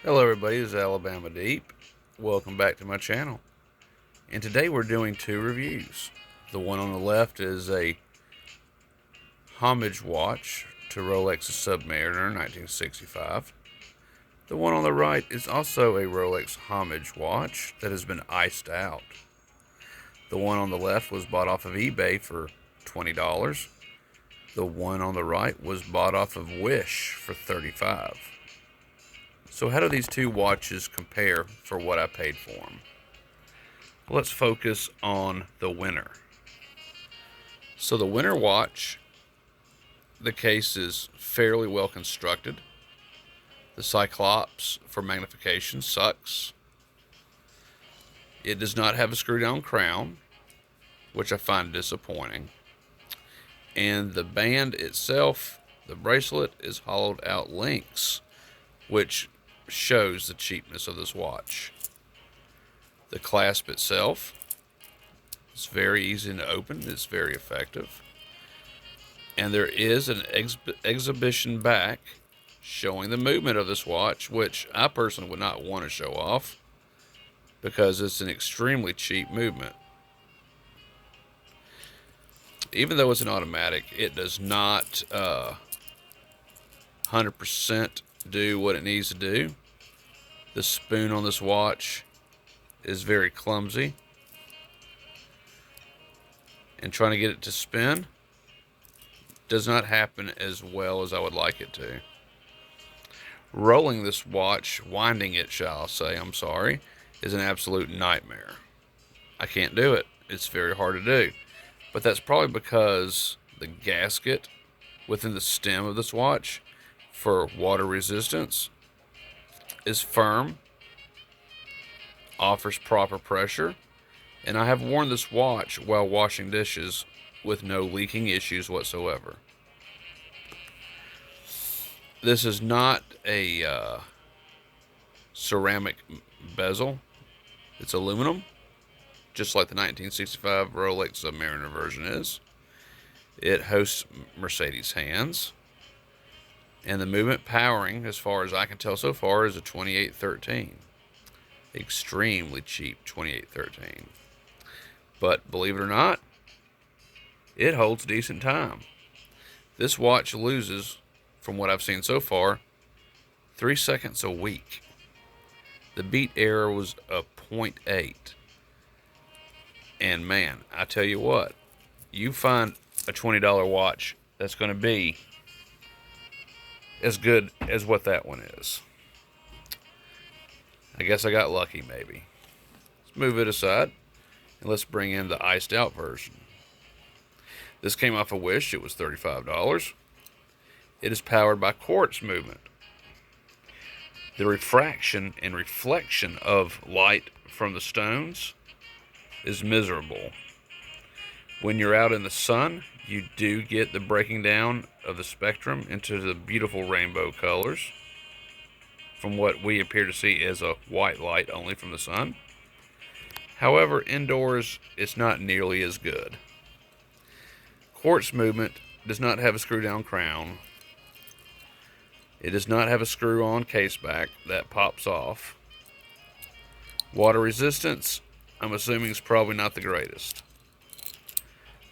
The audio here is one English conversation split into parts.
Hello everybody, this is Alabama Deep. Welcome back to my channel. And today we're doing two reviews. The one on the left is a homage watch to Rolex's Submariner 1965. The one on the right is also a Rolex homage watch that has been iced out. The one on the left was bought off of eBay for $20. The one on the right was bought off of Wish for $35. So how do these two watches compare for what I paid for them? Let's focus on the winner. So the winner watch, the case is fairly well constructed. The Cyclops for magnification sucks. It does not have a screw down crown, which I find disappointing. And the band itself, the bracelet, is hollowed out links, which shows the cheapness of this watch. The clasp itself is very easy to open. It's very effective. And there is an exhibition back showing the movement of this watch, which I personally would not want to show off because it's an extremely cheap movement. Even though it's an automatic, it does not 100% do what it needs to do. The spoon on this watch is very clumsy, and trying to get it to spin does not happen as well as I would like it to. Rolling this watch, winding it, shall I say, I'm sorry, is an absolute nightmare. I can't do it. It's very hard to do. But that's probably because the gasket within the stem of this watch for water resistance is firm, offers proper pressure, and I have worn this watch while washing dishes with no leaking issues whatsoever. This is not a ceramic bezel. It's aluminum, just like the 1965 Rolex Submariner version is. It hosts Mercedes hands. And the movement powering, as far as I can tell so far, is a 2813. Extremely cheap 2813. But believe it or not, it holds decent time. This watch loses, from what I've seen so far, 3 seconds a week. The beat error was a 0.8. And man, I tell you what, you find a $20 watch that's going to be as good as what that one is. I guess I got lucky, maybe. Let's move it aside and let's bring in the iced out version. This came off a Wish. It was $35. It is powered by quartz movement. The refraction and reflection of light from the stones is miserable. When you're out in the sun, you do get the breaking down of the spectrum into the beautiful rainbow colors from what we appear to see as a white light only from the sun. However, indoors, it's not nearly as good. Quartz movement does not have a screw down crown. It does not have a screw on case back that pops off. Water resistance, I'm assuming, is probably not the greatest.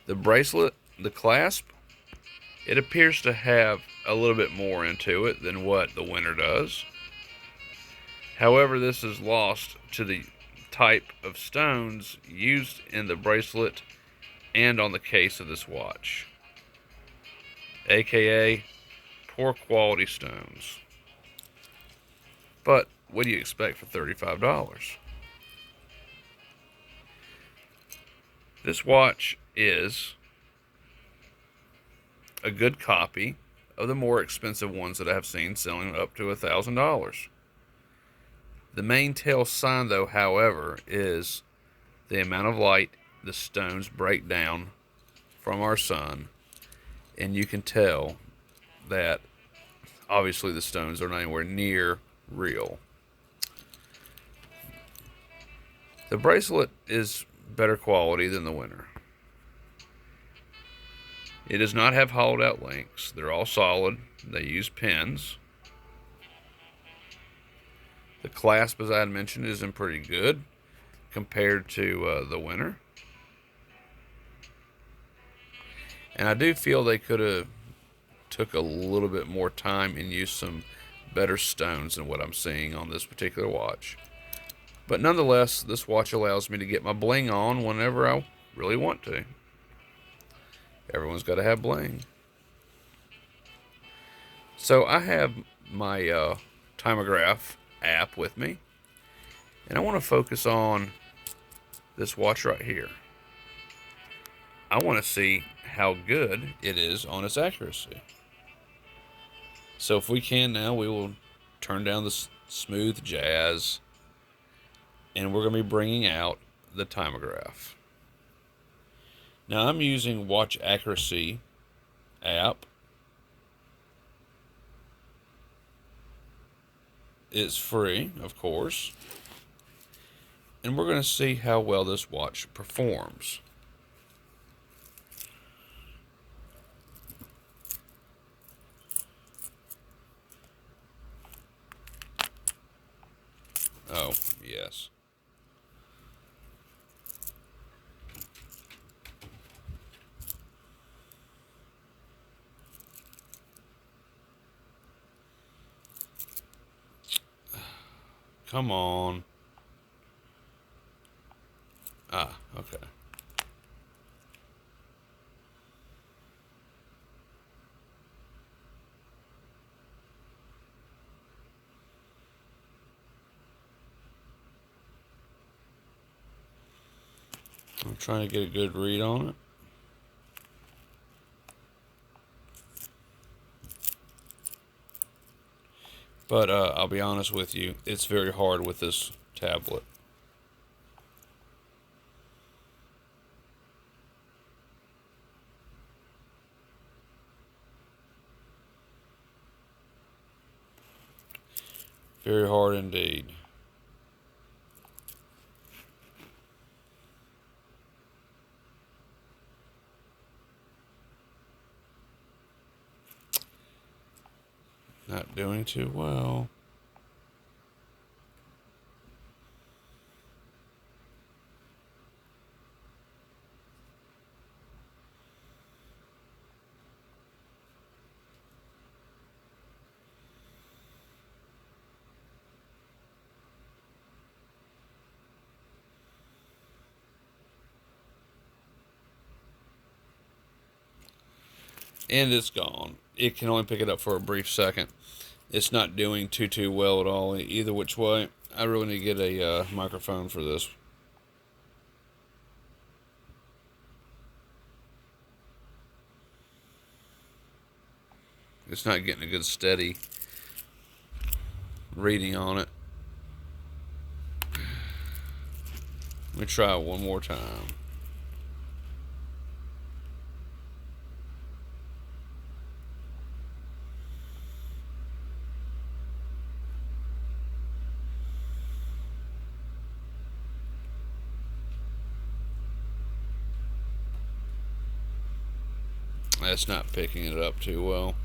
The bracelet, the clasp, it appears to have a little bit more into it than what the winner does. However, this is lost to the type of stones used in the bracelet and on the case of this watch, aka poor quality stones. But what do you expect for $35? This watch is a good copy of the more expensive ones that I have seen selling up to $1,000. The main tell sign, though, however, is the amount of light the stones break down from our sun, and you can tell that obviously the stones are not anywhere near real. The bracelet is better quality than the winner. It does not have hollowed out links. They're all solid. They use pins. The clasp, as I had mentioned, is in pretty good compared to the Winner. And I do feel they could have took a little bit more time and used some better stones than what I'm seeing on this particular watch. But nonetheless, this watch allows me to get my bling on whenever I really want to. Everyone's got to have bling. So I have my Timograph app with me, and I want to focus on this watch right here. I want to see how good it is on its accuracy. So if we can now, we will turn down the smooth jazz, and we're going to be bringing out the Timograph. Now I'm using Watch Accuracy app. It's free, of course. And we're going to see how well this watch performs. Oh, yes. Come on. Ah, okay. I'm trying to get a good read on it. But I'll be honest with you, it's very hard with this tablet. Very hard indeed. Not doing too well. And it's gone. It can only pick it up for a brief second. It's not doing too well at all either which way. I really need to get a microphone for this. It's not getting a good steady reading on it. Let me try it one more time. That's not picking it up too well.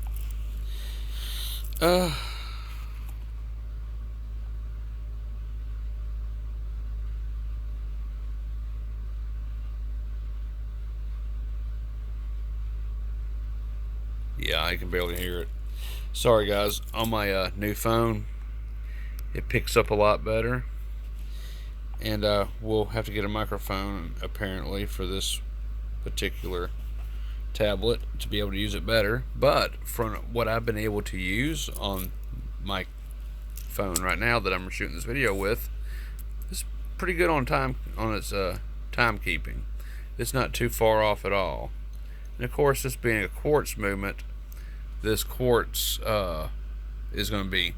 Yeah, I can barely hear it. Sorry guys, on my new phone, it picks up a lot better. And we'll have to get a microphone apparently for this particular tablet to be able to use it better. But from what I've been able to use on my phone right now that I'm shooting this video with, it's pretty good on its timekeeping. It's not too far off at all. And of course, this being a quartz movement, this quartz is going to be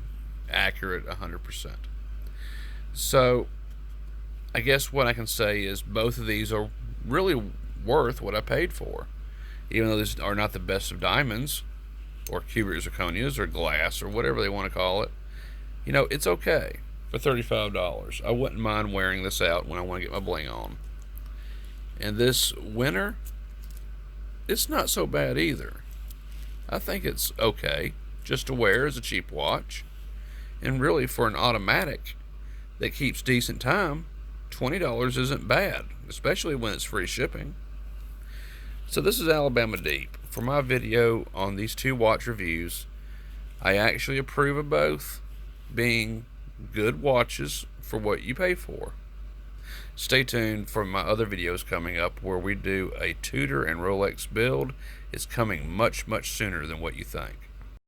accurate 100%. So I guess what I can say is both of these are really worth what I paid for. Even though these are not the best of diamonds, or cubic zirconias, or glass, or whatever they want to call it, you know, it's okay for $35. I wouldn't mind wearing this out when I want to get my bling on. And this Winner, it's not so bad either. I think it's okay just to wear as a cheap watch. And really, for an automatic that keeps decent time, $20 isn't bad, especially when it's free shipping. So this is Alabama Deep. For my video on these two watch reviews, I actually approve of both being good watches for what you pay for. Stay tuned for my other videos coming up where we do a Tudor and Rolex build. It's coming much sooner than what you think.